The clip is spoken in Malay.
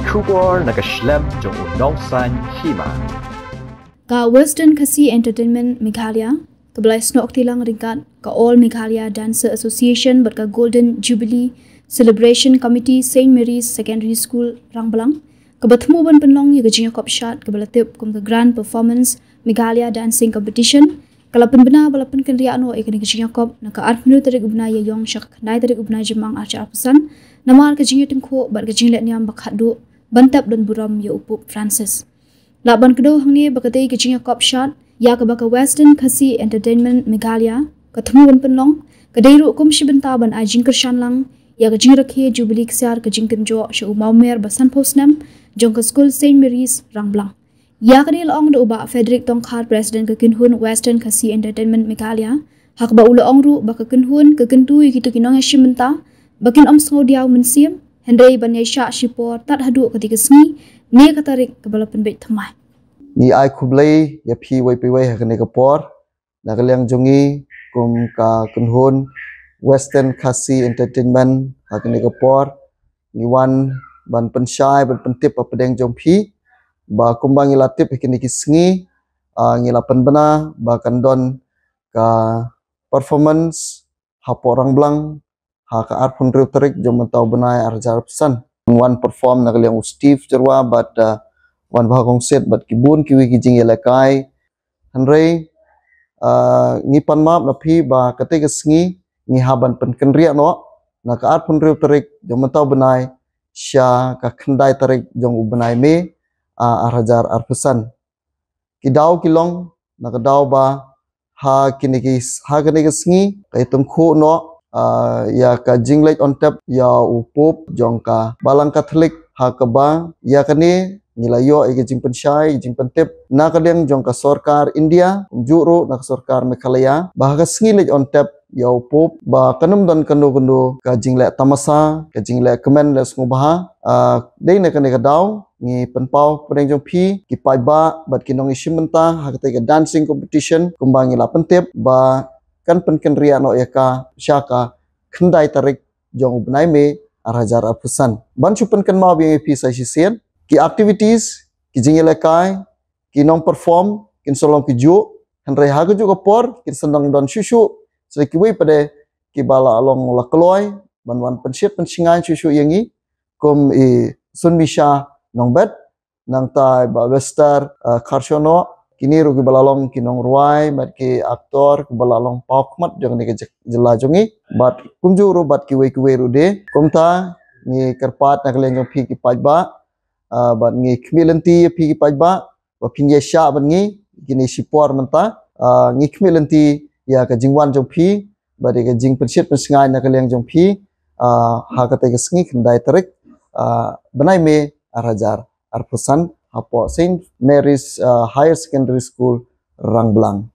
Kubor nakaslem jong unongsan hima. Ka Western Khasi Entertainment Meghalaya, kebalai snok tilang ringkat ka All Meghalaya Dancer Association berka Golden Jubilee Celebration Committee St. Mary's Secondary School Rangbalang, kebatmu ban penlong ya gajinya kopshat kebalatip kum ke Grand Performance Meghalaya Dancing Competition, kalapan benar balapan kenria no ikan gajinya kop naka arfnu tarik ubna ya yong syak nai tarik ubna jemang arca arpusan, nama gajinya tengko bar gajinya letnya bakhadu bantap dan buram ya upup Francis. Laban kedua hangni bakatai gajinya kopshat ya ke baka Western Khasi Entertainment Meghalaya, ketemu ban penlong, kadairu kum shibenta ban ajing kershan lang, ya gajing rakhe Jubilee ksiar gajing kenjo sya umaumer basan posnam jong ke School St. Mary's Rangbalang. Ya kadil ong da uba Frederick Tongkhar President ke kinhun Western Khasi Entertainment Meghalaya, hak ba ula ong ru ba ke kinhun ke kentu gitu kinong shimenta, bakin om sngo diaw mensiam, hendai ban sya shipor tat hadu ketika sengi, ne katarik ke balapan bait thamai. Ni ai kublai ya pi wai hakane ka por na kalyang jongi kum ka kunhun Western Khasi Entertainment hakane ka por ni wan ban pensyai ban pentip apa deng jong pi ba kumbang ilatip hakane ki sngi ngilapan bana ba kandon ka performance hapo Rangbalang ha ka arpun riu tarik jom mentau benai arjar pesan wan perform na kalyang Steve jerwa but wan bahagong set bat kibun kiwi kijing yelakai hanrei ngipan map na pi ba kate kesngi ngi haban pen kenria no na ka at pun riu tarik jong mentau benai sya ka kendai tarik jong ubenai me arajar arpesan kidau kilong na kadau ba ha kini kesngi kai tengku no ya ka jinglek on tap ya upup jong ka balang Katolik ha ka ba ya kani nilayo ay jing pensyai jing pentip na kadang jong ka sarkar India juro na sarkar Meghalaya bahaka ngilej on tap ya upop ba kanum dan kando ka jingle tamasa ka jingle kemen les ngubaha dei na kane ka daw ngi penpau pedeng jong pi ki pai ba bat kinong isimenta ha ka dancing competition kumbangi la pentip ba kan penken ria no ya ka syaka kendai tarik jong benai me arajar apusan ban chupen kan mau bi pi sai sisen ki activities ki jingelekai ki nong perform kin solong ki ju hanrei hagu juga por kin sendang don susu seleki wei pada ki bala along la kloy ban pensiat pensingan susu yangi kum sun misha nong bet nang tai ba wester karsono kini rugi bala long ki nong ruai bat ki aktor ki bala long paukmat jong ni jela jongi bat kum ju ru bat ki wei rude kum ta ni kerpat nak leng jong pi ki pajba bat ngi kmilanti pi pajba ba pinye sya ban ngi kini sipor menta ngi kmilanti ya ka jingwan jong pi ba de ka jing pensiat pensingai na kaleng jong pi ha ka te ka sngi kendai tarik benai me arajar arpusan hapo St. Mary's Higher Secondary School Rangbalang.